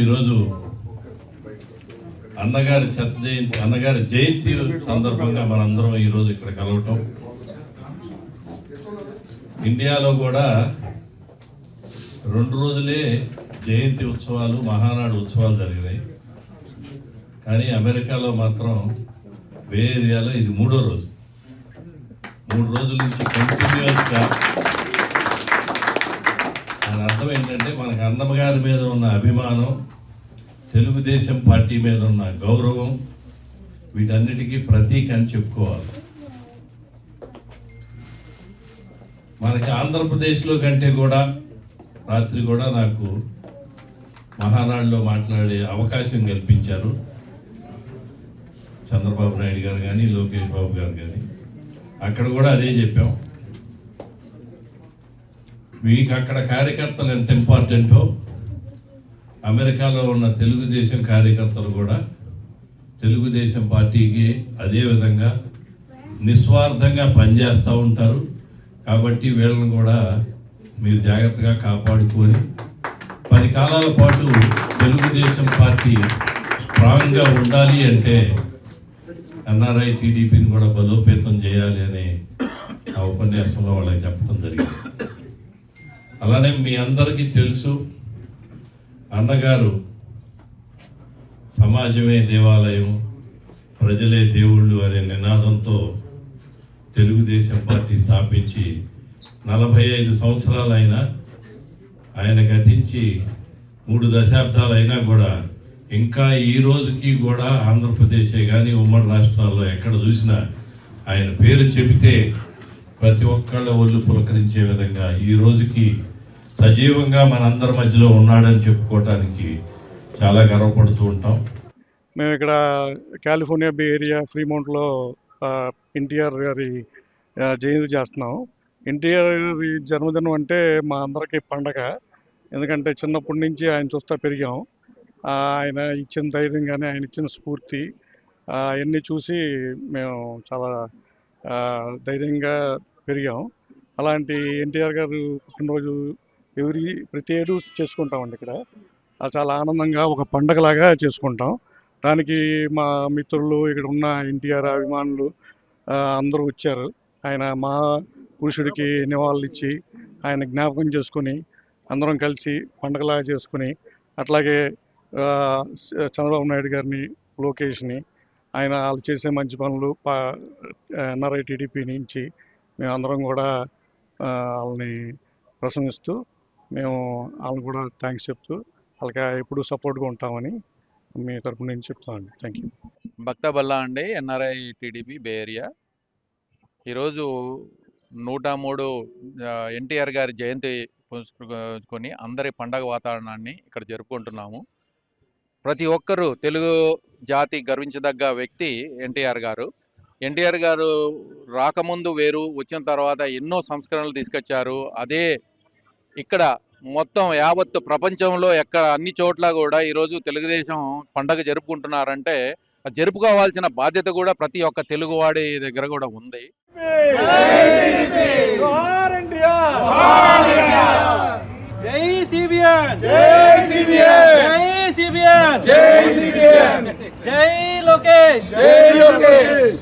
ఈరోజు అన్నగారి అన్నగారి జయంతి సందర్భంగా మనందరం ఈరోజు ఇక్కడ కలవటం. ఇండియాలో కూడా 2 రోజులే జయంతి ఉత్సవాలు, మహానాడు ఉత్సవాలు జరిగినాయి. కానీ అమెరికాలో మాత్రం బే ఏరియాలో ఇది 3వ రోజు. 3 రోజుల నుంచి కంటిన్యూస్గా. దాని అర్థం ఏంటంటే మనకు అన్నగారి మీద ఉన్న అభిమానం, తెలుగుదేశం పార్టీ మీద ఉన్న గౌరవం, వీటన్నిటికీ ప్రతీక అని చెప్పుకోవాలి. మనకి ఆంధ్రప్రదేశ్లో కంటే కూడా రాత్రి కూడా నాకు మహానాడులో మాట్లాడే అవకాశం కల్పించారు చంద్రబాబు నాయుడు గారు కానీ, లోకేష్ బాబు గారు కానీ. అక్కడ కూడా అదే చెప్పాం, మీకు అక్కడ కార్యకర్తలు ఎంత ఇంపార్టెంటో అమెరికాలో ఉన్న తెలుగుదేశం కార్యకర్తలు కూడా తెలుగుదేశం పార్టీకి అదే విధంగా నిస్వార్థంగా పనిచేస్తూ ఉంటారు. కాబట్టి వీళ్ళని కూడా మీరు జాగ్రత్తగా కాపాడుకొని 10 కాలాల పాటు తెలుగుదేశం పార్టీ స్ట్రాంగ్గా ఉండాలి అంటే ఎన్ఆర్ఐ టీడీపీని కూడా బలోపేతం చేయాలి అని ఆ ఉపన్యాసంలో వాళ్ళకి చెప్పడం జరిగింది. అలానే మీ అందరికీ తెలుసు, అన్నగారు సమాజమే దేవాలయం, ప్రజలే దేవుళ్ళు అనే నినాదంతో తెలుగుదేశం పార్టీ స్థాపించి 45 సంవత్సరాలైనా, ఆయన గతించి 3 దశాబ్దాలైనా కూడా ఇంకా ఈ రోజుకి కూడా ఆంధ్రప్రదేశే కానీ ఉమ్మడి రాష్ట్రాల్లో ఎక్కడ చూసినా ఆయన పేరు చెబితే ప్రతి ఒక్కళ్ళ ఒళ్ళు పులకరించే విధంగా ఈ రోజుకి సజీవంగా మనందరి మధ్యలో ఉన్నాడని చెప్పుకోవటానికి చాలా గర్వపడుతూ ఉంటాం. మేము ఇక్కడ కాలిఫోర్నియా బే ఏరియా ఫ్రీమౌంట్లో ఎన్టీఆర్ గారి జయంతి చేస్తున్నాం. ఎన్టీఆర్ గారి జన్మదినం అంటే మా అందరికీ పండగ. ఎందుకంటే చిన్నప్పటి నుంచి ఆయన చూస్తూ పెరిగాం. ఆయన ఇచ్చిన ధైర్యం కానీ, ఆయన ఇచ్చిన స్ఫూర్తి అవన్నీ చూసి మేము చాలా ధైర్యంగా పెరిగాం. అలాంటి ఎన్టీఆర్ గారు పుట్టినరోజు ప్రతి ఏడు చేసుకుంటామండి ఇక్కడ. చాలా ఆనందంగా ఒక పండగలాగా చేసుకుంటాం. దానికి మా మిత్రులు, ఇక్కడ ఉన్న ఎన్టీఆర్ అభిమానులు అందరూ వచ్చారు. ఆయన పురుషుడికి నివాళులు ఇచ్చి ఆయన జ్ఞాపకం చేసుకుని అందరం కలిసి పండగలాగా చేసుకుని, అట్లాగే చంద్రబాబు నాయుడు గారిని, లోకేష్ని, వాళ్ళు చేసే మంచి పనులు ఎన్ఆర్ఐ టీడీపీ నుంచి మేము అందరం కూడా వాళ్ళని ప్రశంసిస్తూ వాళ్ళని కూడా థ్యాంక్స్ చెప్తూ వాళ్ళకి ఎప్పుడూ సపోర్ట్గా ఉంటామని మీ తరపు నుంచి చెప్తామండి. Thank you. భక్త బల్లా అండి, ఎన్ఆర్ఐ టీడీపీ బే ఏరియా. ఈరోజు 103 ఎన్టీఆర్ గారి జయంతి పురస్కరించుకొని అందరి పండగ వాతావరణాన్ని ఇక్కడ జరుపుకుంటున్నాము. ప్రతి ఒక్కరూ తెలుగు జాతి గర్వించదగ్గ వ్యక్తి ఎన్టీఆర్ గారు. ఎన్టీఆర్ గారు రాకముందు వేరు, వచ్చిన తర్వాత ఎన్నో సంస్కరణలు తీసుకొచ్చారు. అదే ఇక్కడ మొత్తం యావత్ ప్రపంచంలో ఎక్కడ అన్ని చోట్ల కూడా ఈరోజు తెలుగుదేశం పండగ జరుపుకుంటున్నారంటే జరుపుకోవాల్సిన బాధ్యత కూడా ప్రతి ఒక్క తెలుగువాడి దగ్గర కూడా ఉంది. జై సిబిఎన్, జై సిబిఎన్, జై సిబిఎన్, జై సిబిఎన్, జై లోకేష్, జై లోకేష్.